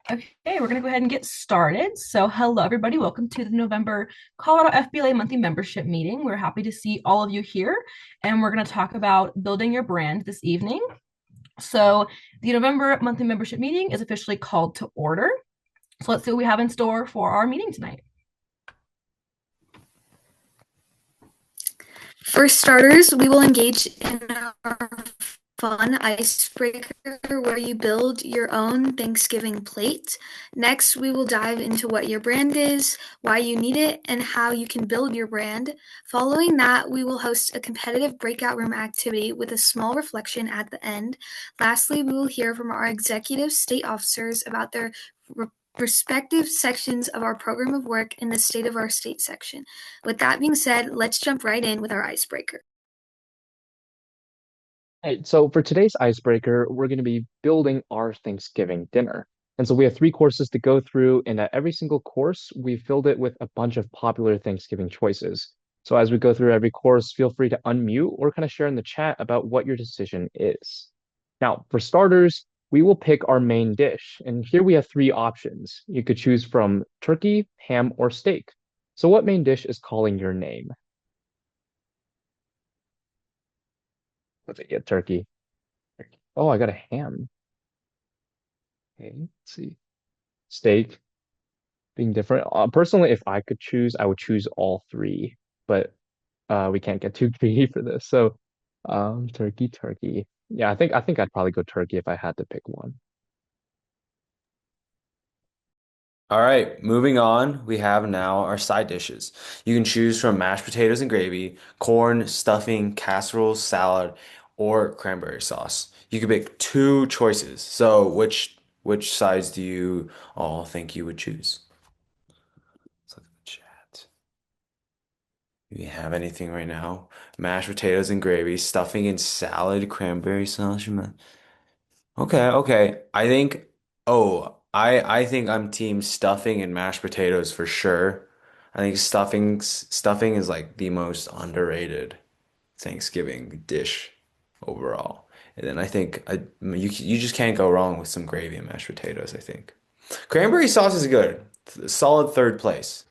Okay, we're going to go ahead and get started. So, hello, everybody. Welcome to the November Colorado FBLA monthly membership meeting. We're happy to see all of you here, and we're going to talk about building your brand this evening. So, the November monthly membership meeting is officially called to order. So, let's see what we have in store for our meeting tonight. For starters, we will engage in our fun icebreaker where you build your own Thanksgiving plate. Next, we will dive into what your brand is, why you need it, and how you can build your brand. Following that, we will host a competitive breakout room activity with a small reflection at the end. Lastly, we will hear from our executive state officers about their respective sections of our program of work in the state of our state section. With that being said, let's jump right in with our icebreaker. Hey, so for today's icebreaker, we're going to be building our Thanksgiving dinner. And so we have three courses to go through, and at every single course, we filled it with a bunch of popular Thanksgiving choices. So as we go through every course, feel free to unmute or kind of share in the chat about what your decision is. Now, for starters, we will pick our main dish, and here we have three options. You could choose from turkey, ham, or steak. So what main dish is calling your name? Let's get turkey. Oh, I got a ham. Okay, let's see. Steak being different. Personally, if I could choose, I would choose all three, but we can't get too greedy for this. So, turkey. Yeah, I think I'd probably go turkey if I had to pick one. All right, moving on, we have now our side dishes. You can choose from mashed potatoes and gravy, corn, stuffing, casserole, salad, or cranberry sauce. You can pick two choices. So which sides do you all think you would choose? Let's look at the chat. Do you have anything right now? Mashed potatoes and gravy, stuffing and salad, cranberry sauce. Okay. I think I'm team stuffing and mashed potatoes for sure. I think stuffing is like the most underrated Thanksgiving dish overall. And then you just can't go wrong with some gravy and mashed potatoes, I think. Cranberry sauce is good. Solid third place.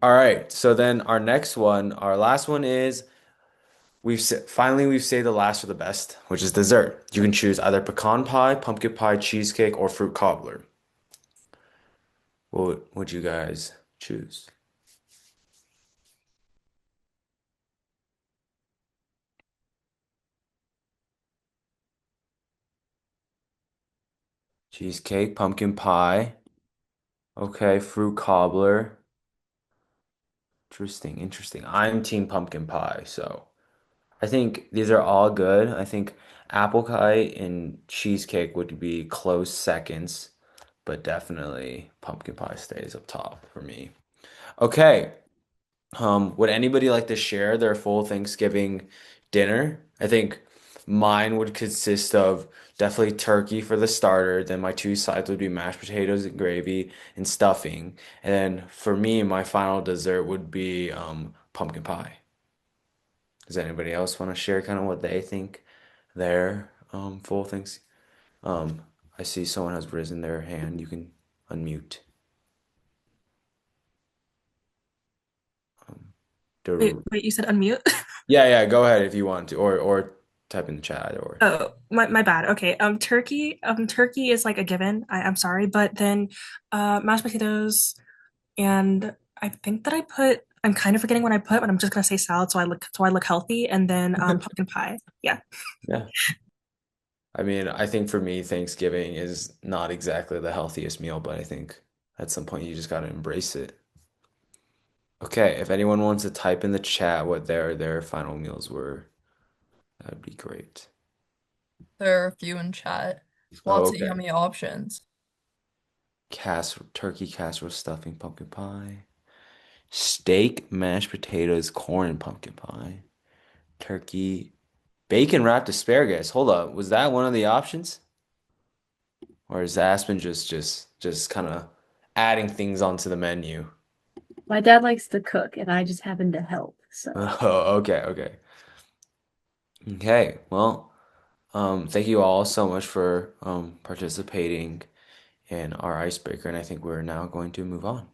All right, so then our next one, our last one is we've saved the last for the best, which is dessert. You can choose either pecan pie, pumpkin pie, cheesecake, or fruit cobbler. What would you guys choose? Cheesecake, pumpkin pie. Okay, fruit cobbler. Interesting. I'm team pumpkin pie, so I think these are all good. I think apple pie and cheesecake would be close seconds, but definitely pumpkin pie stays up top for me. Okay. Would anybody like to share their full Thanksgiving dinner? I think mine would consist of definitely turkey for the starter. Then my two sides would be mashed potatoes and gravy and stuffing. And then for me, my final dessert would be pumpkin pie. Does anybody else want to share kind of what they think their full things? Um, I see someone has risen their hand. You can unmute. Um, Wait, you said unmute? yeah, go ahead if you want to, or type in the chat or. Oh, my bad. Okay. Turkey is like a given. I'm sorry, but then mashed potatoes and I think that I'm kind of forgetting what I put, but I'm just gonna say salad so I look healthy and then pumpkin pie. Yeah. Yeah. I mean, I think for me, Thanksgiving is not exactly the healthiest meal, but I think at some point you just got to embrace it. Okay, if anyone wants to type in the chat what their final meals were, that'd be great. There are a few in chat. Oh, Lots of okay. yummy options. Turkey casserole, stuffing, pumpkin pie, steak, mashed potatoes, corn, and pumpkin pie, turkey, bacon wrapped asparagus. Hold up, was that one of the options? Or is Aspen just kind of adding things onto the menu? My dad likes to cook, and I just happen to help. So Oh, okay. Well, Thank you all so much for participating in our icebreaker, and I think we're now going to move on.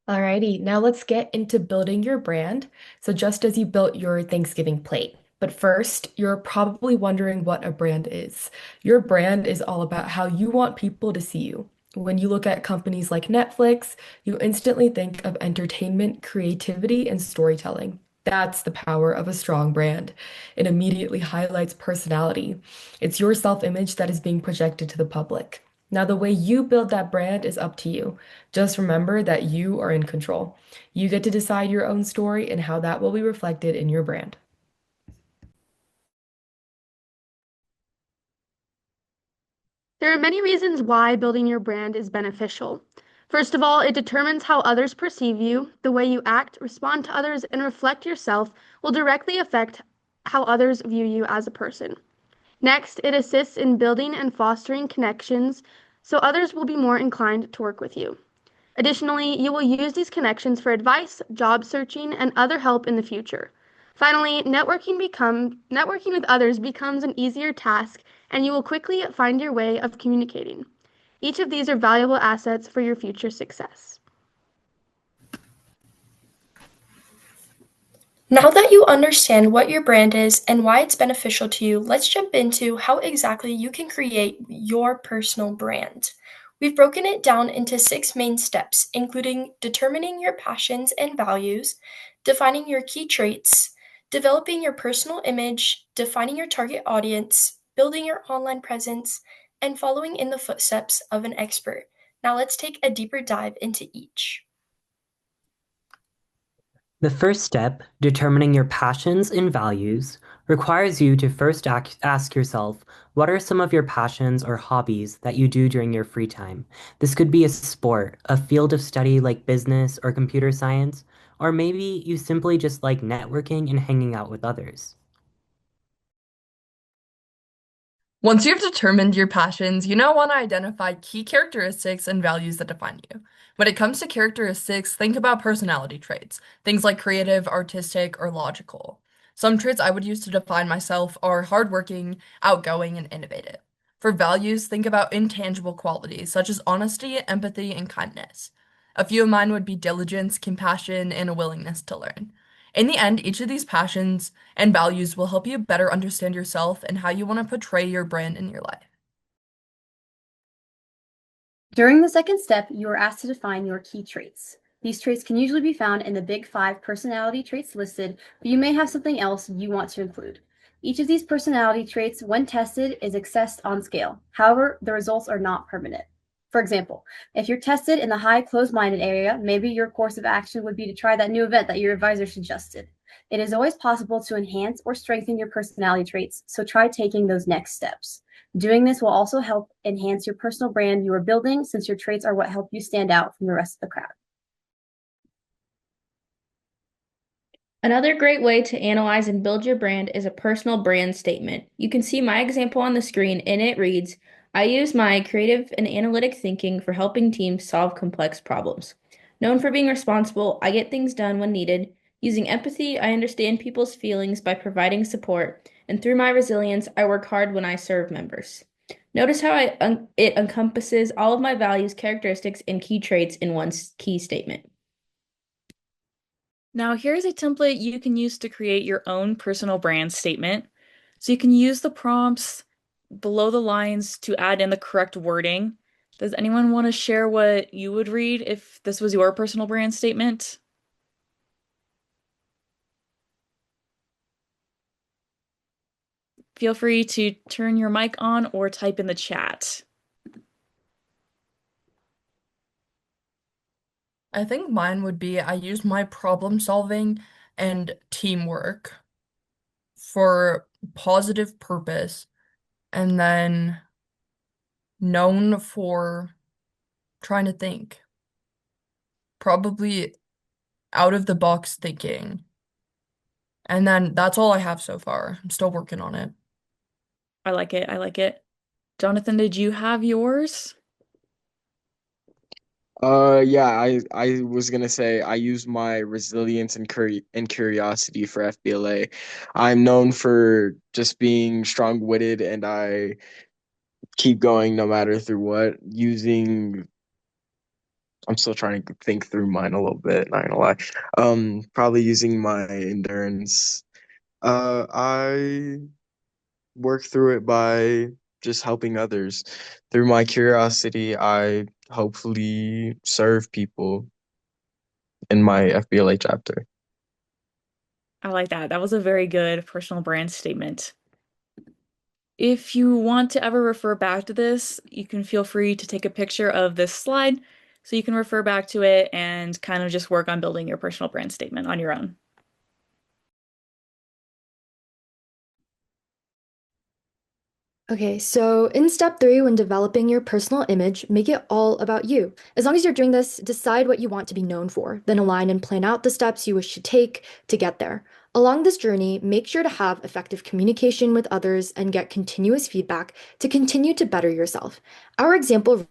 Alrighty, now let's get into building your brand. So just as you built your Thanksgiving plate. But first, you're probably wondering what a brand is. Your brand is all about how you want people to see you. When you look at companies like Netflix, you instantly think of entertainment, creativity, and storytelling. That's the power of a strong brand. It immediately highlights personality. It's your self-image that is being projected to the public. Now, the way you build that brand is up to you. Just remember that you are in control. You get to decide your own story and how that will be reflected in your brand. There are many reasons why building your brand is beneficial. First of all, it determines how others perceive you. The way you act, respond to others, and reflect yourself will directly affect how others view you as a person. Next, it assists in building and fostering connections so others will be more inclined to work with you. Additionally, you will use these connections for advice, job searching, and other help in the future. Finally, networking with others becomes an easier task, and you will quickly find your way of communicating. Each of these are valuable assets for your future success. Now that you understand what your brand is and why it's beneficial to you, let's jump into how exactly you can create your personal brand. We've broken it down into 6 main steps, including determining your passions and values, defining your key traits, developing your personal image, defining your target audience, building your online presence, and following in the footsteps of an expert. Now let's take a deeper dive into each. The first step, determining your passions and values, requires you to first ask yourself, what are some of your passions or hobbies that you do during your free time? This could be a sport, a field of study like business or computer science, or maybe you simply just like networking and hanging out with others. Once you've determined your passions, you now want to identify key characteristics and values that define you. When it comes to characteristics, think about personality traits, things like creative, artistic, or logical. Some traits I would use to define myself are hardworking, outgoing, and innovative. For values, think about intangible qualities such as honesty, empathy, and kindness. A few of mine would be diligence, compassion, and a willingness to learn. In the end, each of these passions and values will help you better understand yourself and how you want to portray your brand in your life. During the second step, you are asked to define your key traits. These traits can usually be found in the big 5 personality traits listed, but you may have something else you want to include. Each of these personality traits, when tested, is assessed on scale. However, the results are not permanent. For example, if you're tested in the high closed-minded area, maybe your course of action would be to try that new event that your advisor suggested. It is always possible to enhance or strengthen your personality traits, so try taking those next steps. Doing this will also help enhance your personal brand you are building, since your traits are what help you stand out from the rest of the crowd. Another great way to analyze and build your brand is a personal brand statement. You can see my example on the screen, and it reads, I use my creative and analytic thinking for helping teams solve complex problems. Known for being responsible, I get things done when needed. Using empathy, I understand people's feelings by providing support, and through my resilience, I work hard when I serve members. Notice how it encompasses all of my values, characteristics, and key traits in one key statement. Now, here's a template you can use to create your own personal brand statement. So you can use the prompts below the lines to add in the correct wording. Does anyone want to share what you would read if this was your personal brand statement? Feel free to turn your mic on or type in the chat. I think mine would be I use my problem solving and teamwork for positive purpose, and then known for trying to think. Probably out of the box thinking. And then that's all I have so far. I'm still working on it. I like it. I like it. Jonathan, did you have yours? Yeah, I was gonna say I use my resilience and curiosity for FBLA. I'm known for just being strong-witted, and I keep going no matter through what. I'm still trying to think through mine a little bit, not gonna lie. Probably using my endurance. I work through it by just helping others. Through my curiosity, I hopefully serve people in my FBLA chapter. I like that. That was a very good personal brand statement. If you want to ever refer back to this, you can feel free to take a picture of this slide so you can refer back to it and kind of just work on building your personal brand statement on your own. Okay, so in step 3, when developing your personal image, make it all about you. As long as you're doing this, decide what you want to be known for, then align and plan out the steps you wish to take to get there. Along this journey, make sure to have effective communication with others and get continuous feedback to continue to better yourself. Our example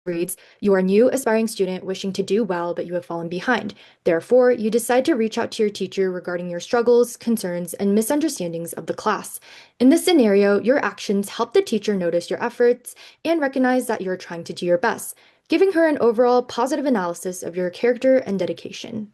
reads, you are a new aspiring student wishing to do well, but you have fallen behind. Therefore, you decide to reach out to your teacher regarding your struggles, concerns, and misunderstandings of the class. In this scenario, your actions help the teacher notice your efforts and recognize that you're trying to do your best, giving her an overall positive analysis of your character and dedication.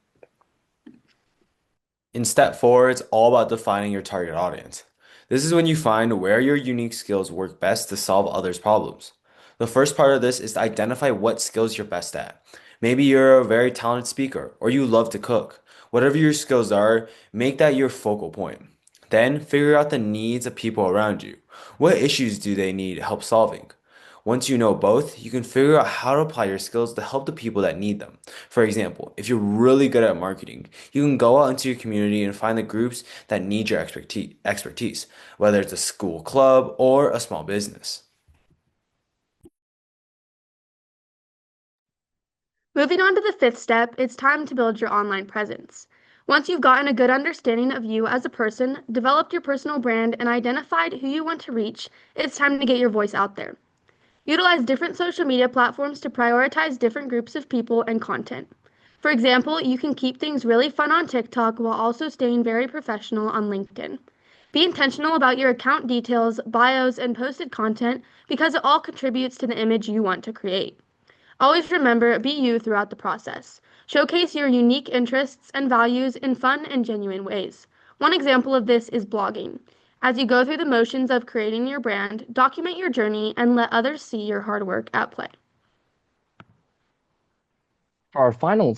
In step 4, it's all about defining your target audience. This is when you find where your unique skills work best to solve others' problems. The first part of this is to identify what skills you're best at. Maybe you're a very talented speaker or you love to cook. Whatever your skills are, make that your focal point. Then figure out the needs of people around you. What issues do they need help solving? Once you know both, you can figure out how to apply your skills to help the people that need them. For example, if you're really good at marketing, you can go out into your community and find the groups that need your expertise, whether it's a school club or a small business. Moving on to the 5th step, it's time to build your online presence. Once you've gotten a good understanding of you as a person, developed your personal brand, and identified who you want to reach, it's time to get your voice out there. Utilize different social media platforms to prioritize different groups of people and content. For example, you can keep things really fun on TikTok while also staying very professional on LinkedIn. Be intentional about your account details, bios, and posted content because it all contributes to the image you want to create. Always remember, be you throughout the process. Showcase your unique interests and values in fun and genuine ways. One example of this is blogging. As you go through the motions of creating your brand, document your journey and let others see your hard work at play. For our final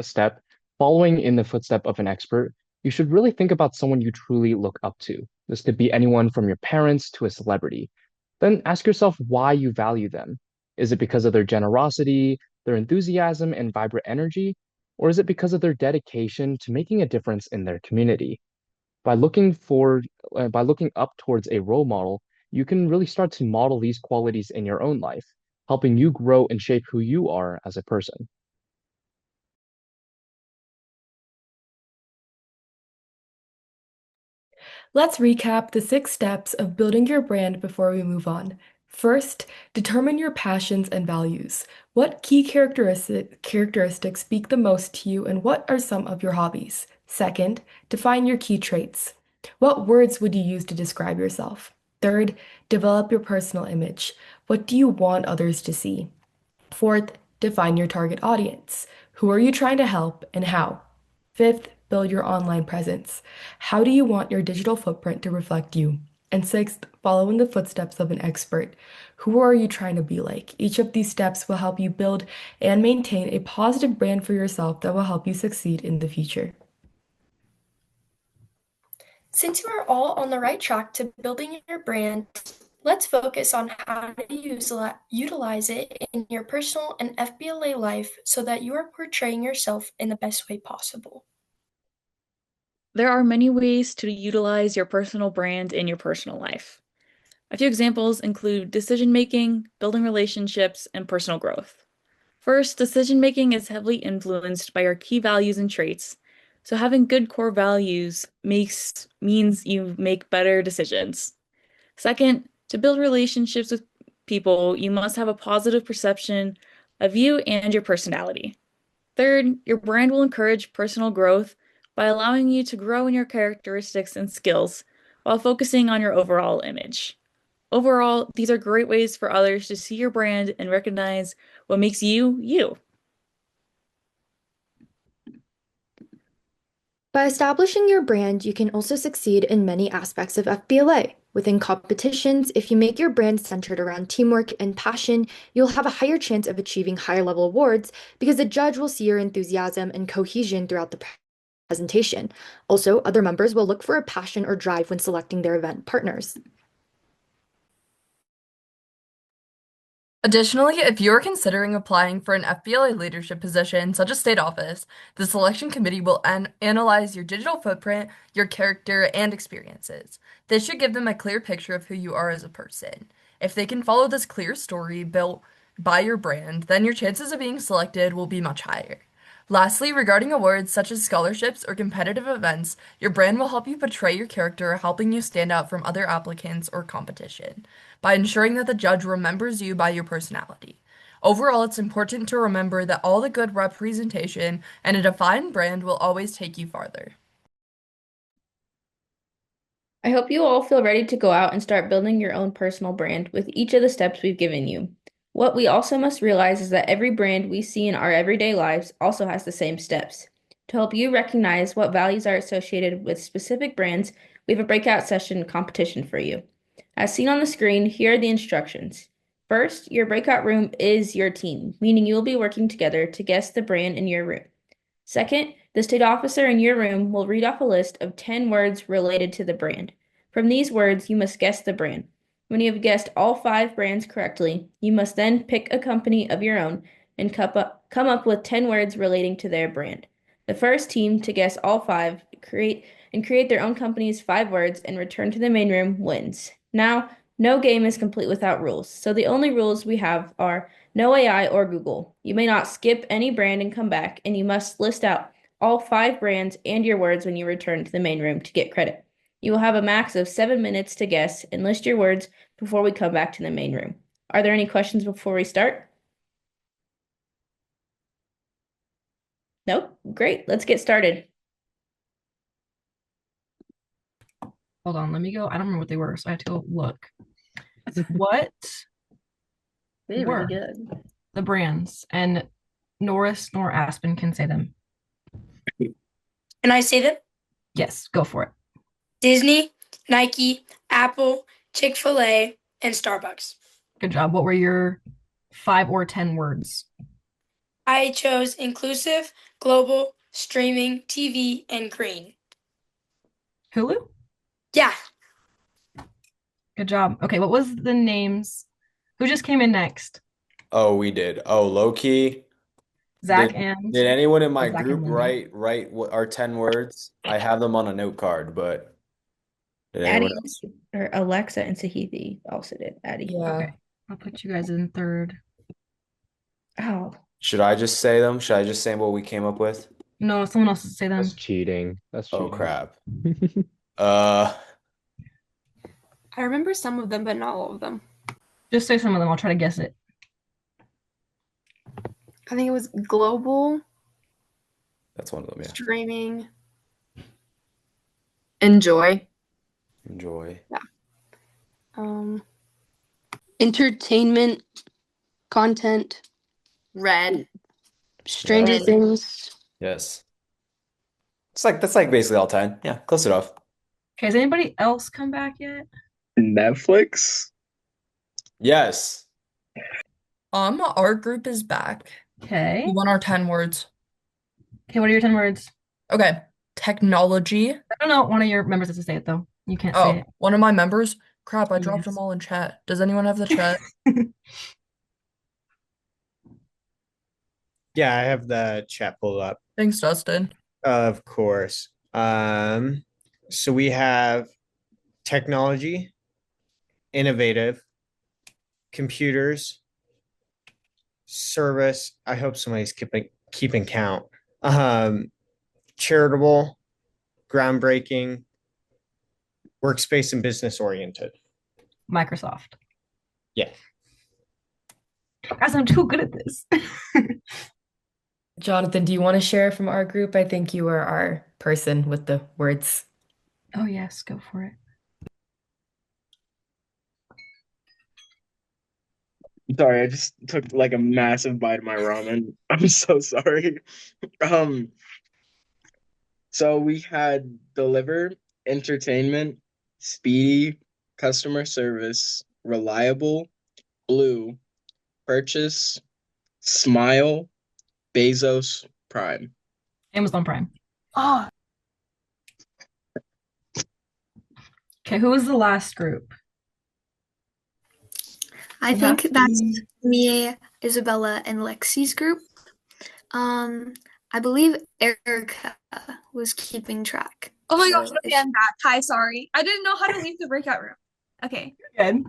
step, following in the footstep of an expert, you should really think about someone you truly look up to. This could be anyone from your parents to a celebrity. Then ask yourself why you value them. Is it because of their generosity, their enthusiasm, and vibrant energy? Or is it because of their dedication to making a difference in their community? By looking up towards a role model, you can really start to model these qualities in your own life, helping you grow and shape who you are as a person. Let's recap the 6 steps of building your brand before we move on. First, determine your passions and values. What key characteristics speak the most to you, and what are some of your hobbies? Second, define your key traits. What words would you use to describe yourself? Third, develop your personal image. What do you want others to see? Fourth, define your target audience. Who are you trying to help and how? Fifth, build your online presence. How do you want your digital footprint to reflect you? And sixth, follow in the footsteps of an expert. Who are you trying to be like? Each of these steps will help you build and maintain a positive brand for yourself that will help you succeed in the future. Since you are all on the right track to building your brand, let's focus on how to utilize it in your personal and FBLA life so that you are portraying yourself in the best way possible. There are many ways to utilize your personal brand in your personal life. A few examples include decision making, building relationships, and personal growth. First, decision making is heavily influenced by our key values and traits. So having good core values means you make better decisions. Second, to build relationships with people, you must have a positive perception of you and your personality. Third, your brand will encourage personal growth by allowing you to grow in your characteristics and skills while focusing on your overall image. Overall, these are great ways for others to see your brand and recognize what makes you, you. By establishing your brand, you can also succeed in many aspects of FBLA. Within competitions, if you make your brand centered around teamwork and passion, you'll have a higher chance of achieving higher level awards because the judge will see your enthusiasm and cohesion throughout the presentation. Also, other members will look for a passion or drive when selecting their event partners. Additionally, if you're considering applying for an FBLA leadership position, such as state office, the selection committee will analyze your digital footprint, your character, and experiences. This should give them a clear picture of who you are as a person. If they can follow this clear story built by your brand, then your chances of being selected will be much higher. Lastly, regarding awards such as scholarships or competitive events, your brand will help you portray your character, helping you stand out from other applicants or competition by ensuring that the judge remembers you by your personality. Overall, it's important to remember that all the good representation and a defined brand will always take you farther. I hope you all feel ready to go out and start building your own personal brand with each of the steps we've given you. What we also must realize is that every brand we see in our everyday lives also has the same steps. To help you recognize what values are associated with specific brands, we have a breakout session competition for you. As seen on the screen, here are the instructions. First, your breakout room is your team, meaning you will be working together to guess the brand in your room. Second, the state officer in your room will read off a list of 10 words related to the brand. From these words, you must guess the brand. When you have guessed all 5 brands correctly, you must then pick a company of your own and come up with 10 words relating to their brand. The first team to guess all 5, create their own company's 5 words and return to the main room wins. Now, no game is complete without rules, so the only rules we have are no AI or Google. You may not skip any brand and come back, and you must list out all 5 brands and your words when you return to the main room to get credit. You will have a max of 7 minutes to guess and list your words before we come back to the main room. Are there any questions before we start? Nope? Great. Let's get started. Hold on, let me go. I don't remember what they were, so I have to go look. What Really, were really good. the brands? And Norris nor Aspen can say them. Can I say them? Yes, go for it. Disney, Nike, Apple, Chick-fil-A, and Starbucks. Good job. What were your 5 or 10 words? I chose inclusive, global, streaming, TV, and green. Hulu? Yeah. Good job. Okay, what was the names? Who just came in next? Oh, we did. Oh, low key. Zach Did, and did anyone in my Zach and group Lindsay. write what our 10 words? I have them on a note card, but did anyone Addie else? or Alexa and Sahithi also did. Addie. Yeah. Okay, I'll put you guys in third. Oh, Should I just say them? Should I just say what we came up with? No, someone else to say them. That's cheating. That's Oh, cheating. crap. Uh, I remember some of them, but not all of them. Just say some of them. I'll try to guess it. I think it was global, that's one of them, yeah. streaming. Enjoy. Enjoy. Um, Entertainment, content, Red. Stranger Yes. Things. Yes. That's like basically all 10. Yeah, close enough. Okay, has anybody else come back yet? Netflix? Yes. Our group is back. Okay. We want our 10 words. Okay, what are your 10 words? Okay. Technology. I don't know. One of your members has to say it, though. You can't say Oh, it. one of my members? Crap, I dropped Yes. them all in chat. Does anyone have the chat? Yeah, I have the chat pulled up. Thanks, Dustin. Of course. So we have technology, innovative, computers, service. I hope somebody's keeping count. Charitable, groundbreaking, workspace and business oriented. Microsoft. Yeah. Guys, I'm too good at this. Jonathan, do you want to share from our group? I think you are our person with the words. Oh, yes, go for it. Sorry, I just took like a massive bite of my ramen. I'm so sorry. Um, so we had deliver, entertainment, speedy, customer service, reliable, blue, purchase, smile, Bezos, Prime. Amazon Prime. Oh. Okay, who was the last group? I It think has to that's be- me, Isabella, and Lexi's group. I believe Erica was keeping track. Oh my So gosh, okay, I'm back. Hi, sorry. I didn't know how to leave the breakout room. Okay. Good.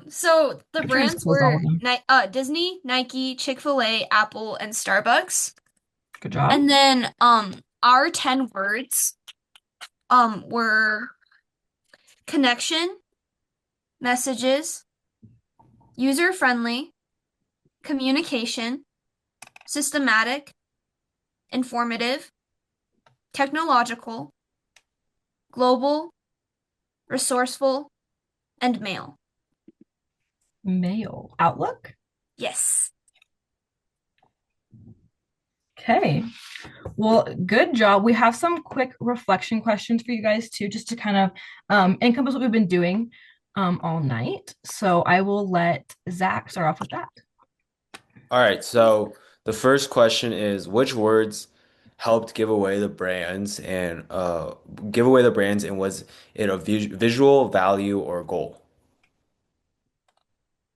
So the I'm trying to brands close all were of them. Disney, Nike, Chick-fil-A, Apple, and Starbucks. Good job. And then our 10 words were connection, messages, user-friendly, communication, systematic, informative, technological, global, resourceful, and mail. Mail. Outlook? Yes. Okay. Well, good job. We have some quick reflection questions for you guys too, just to kind of encompass what we've been doing all night. So I will let Zach start off with that. All right, so the first question is which words helped give away the brands and was it a visual value or goal?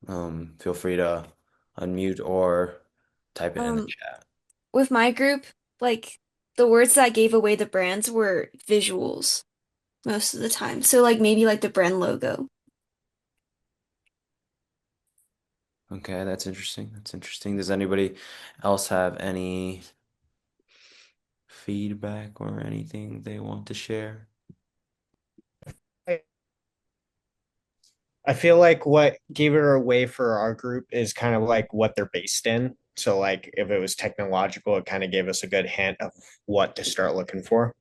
Feel free to unmute or type it in the chat. With my group, like the words that gave away the brands were visuals most of the time. So like maybe like the brand logo. Okay, that's interesting. That's interesting. Does anybody else have any feedback or anything they want to share? I feel like what gave it away for our group is kind of like what they're based in. So like if it was technological, it kind of gave us a good hint of what to start looking for.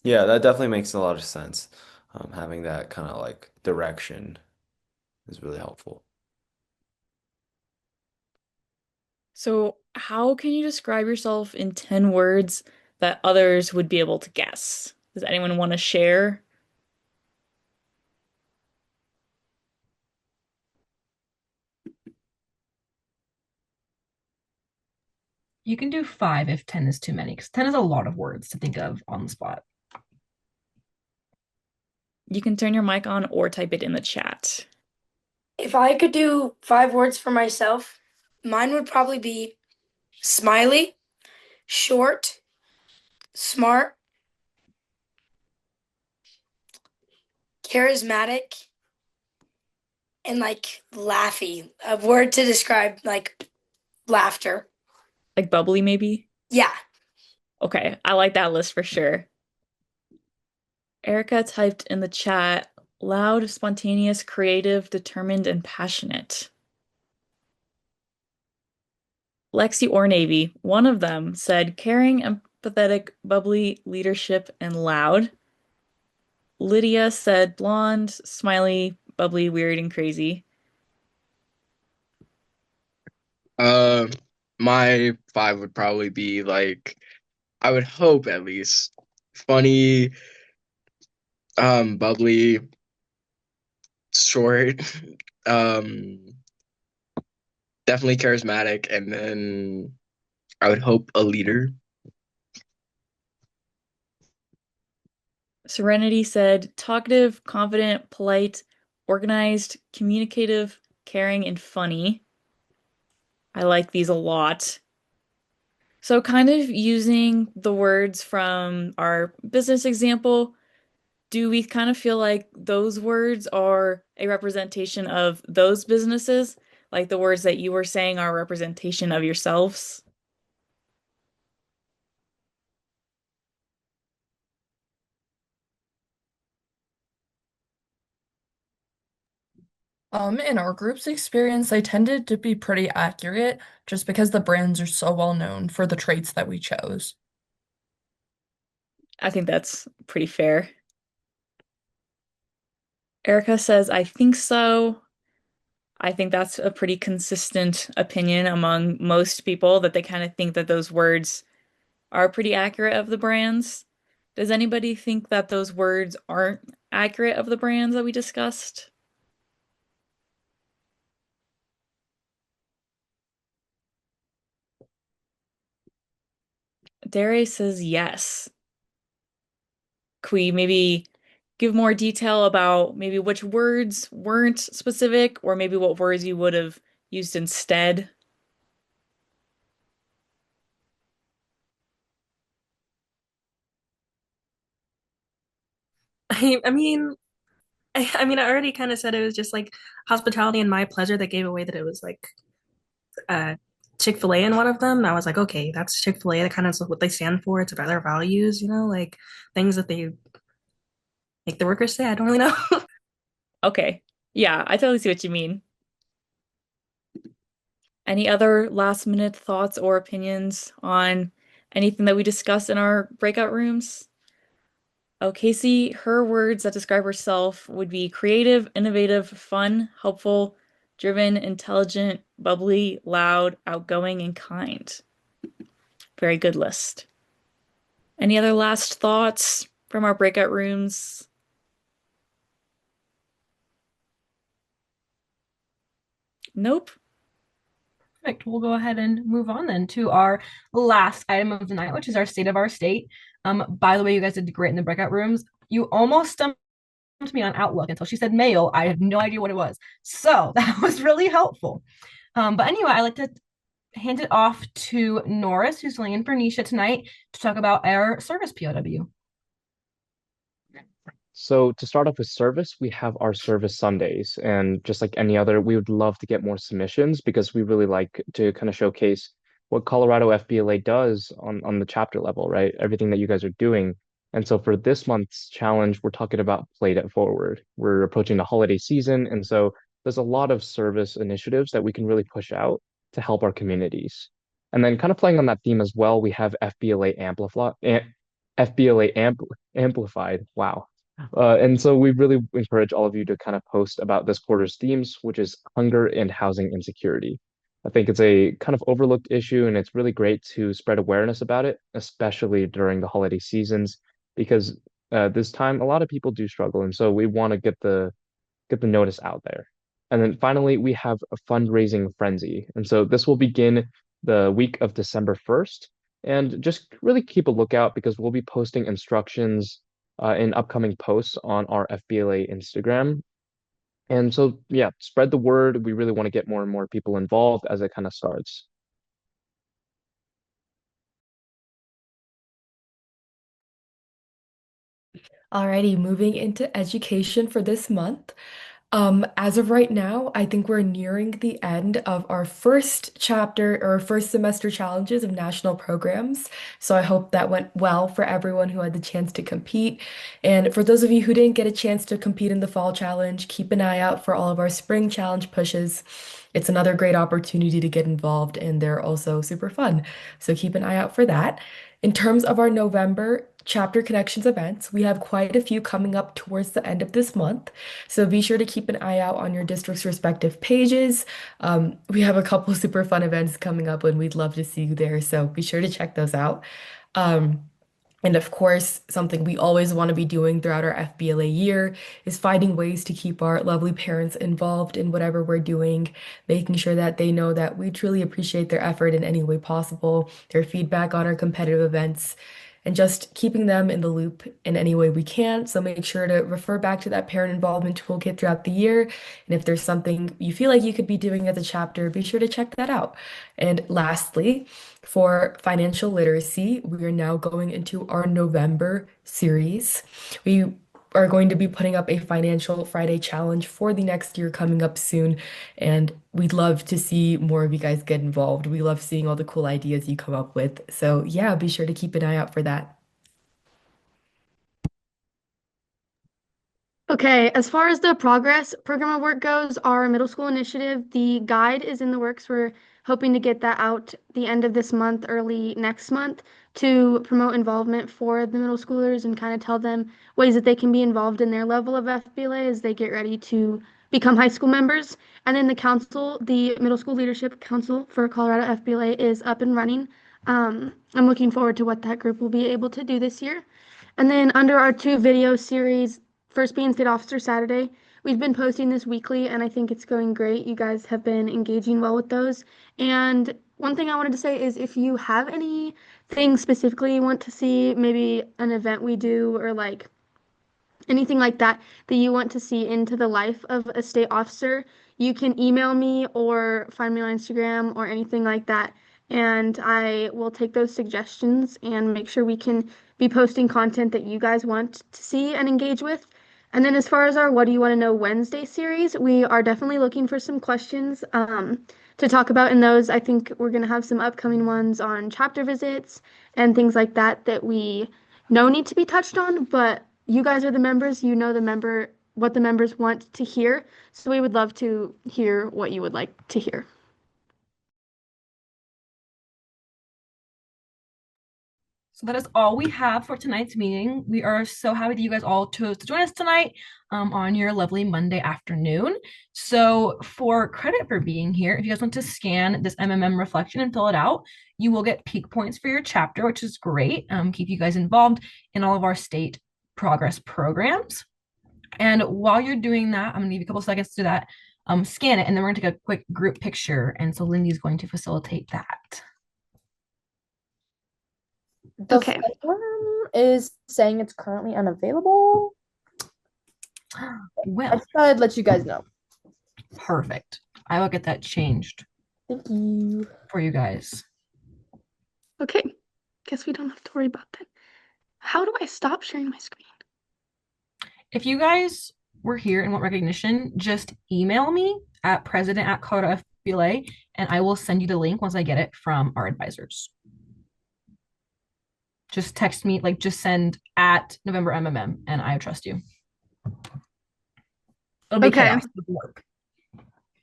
Yeah, that definitely makes a lot of sense. Having that kind of like direction is really helpful. So, how can you describe yourself in 10 words that others would be able to guess? Does anyone want to share? You can do 5 if 10 is too many, because 10 is a lot of words to think of on the spot. You can turn your mic on or type it in the chat. If I could do 5 words for myself, mine would probably be smiley, short, smart, charismatic, and like laughy. A word to describe like laughter. Like bubbly, maybe? Yeah. Okay, I like that list for sure. Erica typed in the chat, loud, spontaneous, creative, determined, and passionate. Lexi or Navy, one of them said caring, empathetic, bubbly, leadership, and loud. Lydia said blonde, smiley, bubbly, weird, and crazy. My 5 would probably be like, I would hope at least funny, bubbly, short, um, definitely charismatic, and then I would hope a leader. Serenity said talkative, confident, polite, organized, communicative, caring, and funny. I like these a lot. So, kind of using the words from our business example, do we kind of feel like those words are a representation of those businesses? Like the words that you were saying are a representation of yourselves? In our group's experience, they tended to be pretty accurate just because the brands are so well known for the traits that we chose. I think that's pretty fair. Erica says, I think so. I think that's a pretty consistent opinion among most people that they kind of think that those words are pretty accurate of the brands. Does anybody think that those words aren't accurate of the brands that we discussed? Darius says yes. Could we maybe give more detail about maybe which words weren't specific or maybe what words you would have used instead? I mean, I already kind of said it was just like hospitality and my pleasure that gave away that it was like uh Chick-fil-A in one of them. I was like, okay, that's Chick-fil-A. That kind of is what they stand for. It's about their values, like things that they make the workers say. I don't really know. Okay. Yeah, I totally see what you mean. Any other last minute thoughts or opinions on anything that we discussed in our breakout rooms? Oh, Casey, her words that describe herself would be creative, innovative, fun, helpful, driven, intelligent, bubbly, loud, outgoing, and kind. Very good list. Any other last thoughts from our breakout rooms? Nope. Perfect. We'll go ahead and move on then to our last item of the night, which is our state of our state. By the way, you guys did great in the breakout rooms. You almost stumped me on Outlook until she said mail. I had no idea what it was. So that was really helpful. But anyway, I like to hand it off to Norris, who's filling in for Nisha tonight to talk about our service POW. So to start off with service, we have our service Sundays, and just like any other, we would love to get more submissions because we really like to kind of showcase what Colorado FBLA does on the chapter level, right? Everything that you guys are doing. And so for this month's challenge, we're talking about Play It Forward. We're approaching the holiday season, and so there's a lot of service initiatives that we can really push out to help our communities. And then kind of playing on that theme as well, we have Amplified. Wow. And so we really encourage all of you to kind of post about this quarter's themes, which is hunger and housing insecurity. I think it's a kind of overlooked issue, and it's really great to spread awareness about it, especially during the holiday seasons, because this time a lot of people do struggle, and so we want to get the notice out there. And then finally, we have a fundraising frenzy, and so this will begin the week of December 1st, and just really keep a lookout because we'll be posting instructions in upcoming posts on our FBLA Instagram. And so, yeah, spread the word. We really want to get more and more people involved as it kind of starts. Alrighty, moving into education for this month. As of right now, I think we're nearing the end of our first chapter or first semester challenges of national programs. So I hope that went well for everyone who had the chance to compete. And for those of you who didn't get a chance to compete in the fall challenge, keep an eye out for all of our spring challenge pushes. It's another great opportunity to get involved, and they're also super fun. So keep an eye out for that. In terms of our November chapter connections events, we have quite a few coming up towards the end of this month. So be sure to keep an eye out on your district's respective pages. We have a couple super fun events coming up, and we'd love to see you there. So be sure to check those out. And of course, something we always want to be doing throughout our FBLA year is finding ways to keep our lovely parents involved in whatever we're doing, making sure that they know that we truly appreciate their effort in any way possible, their feedback on our competitive events, and just keeping them in the loop in any way we can. So make sure to refer back to that parent involvement toolkit throughout the year. And if there's something you feel like you could be doing as a chapter, be sure to check that out. And lastly, for financial literacy, we are now going into our November series. We are going to be putting up a Financial Friday challenge for the next year coming up soon, and we'd love to see more of you guys get involved. We love seeing all the cool ideas you come up with. So yeah, be sure to keep an eye out for that. Okay, as far as the progress program of work goes, our middle school initiative, the guide is in the works. We're hoping to get that out the end of this month, early next month, to promote involvement for the middle schoolers and kind of tell them ways that they can be involved in their level of FBLA as they get ready to become high school members. And then the council, the Middle School Leadership Council for Colorado FBLA, is up and running. I'm looking forward to what that group will be able to do this year. And then under our 2 video series, first being State Officer Saturday, we've been posting this weekly, and I think it's going great. You guys have been engaging well with those. And one thing I wanted to say is if you have anything specifically you want to see, maybe an event we do or like anything like that that you want to see into the life of a state officer, you can email me or find me on Instagram or anything like that. And I will take those suggestions and make sure we can be posting content that you guys want to see and engage with. And then as far as our What Do You Want to Know Wednesday series, we are definitely looking for some questions to talk about in those. I think we're going to have some upcoming ones on chapter visits and things like that that we know need to be touched on, but you guys are the members, you know what the members want to hear. So we would love to hear what you would like to hear. So that is all we have for tonight's meeting. We are so happy that you guys all chose to join us tonight on your lovely Monday afternoon. So for credit for being here, if you guys want to scan this MMM reflection and fill it out, you will get peak points for your chapter, which is great. Keep you guys involved in all of our state progress programs. And while you're doing that, I'm gonna give you a couple seconds to do that. Scan it, and then we're gonna take a quick group picture. And so Lindy's going to facilitate that. The form is saying it's currently unavailable. Well, I just thought I'd let you guys know. Perfect. I will get that changed. Thank you. For you guys. Okay, guess we don't have to worry about that. How do I stop sharing my screen? If you guys were here and want recognition, just email me at president@colorado.fbla, and I will send you the link once I get it from our advisors. Just text me, like just send at November MMM, and I trust you. It'll be Okay. chaos. It'll work.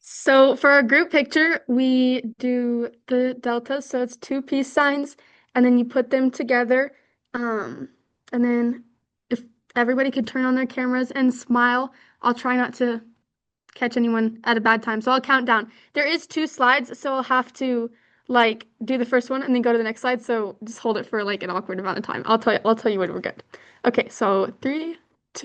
So for our group picture, we do the delta. So it's 2 peace signs, and then you put them together. And then if everybody could turn on their cameras and smile, I'll try not to catch anyone at a bad time. So I'll count down. There is 2 slides, so I'll have to like do the first one and then go to the next slide. So just hold it for like an awkward amount of time. I'll tell you when we're good. Okay, so 3,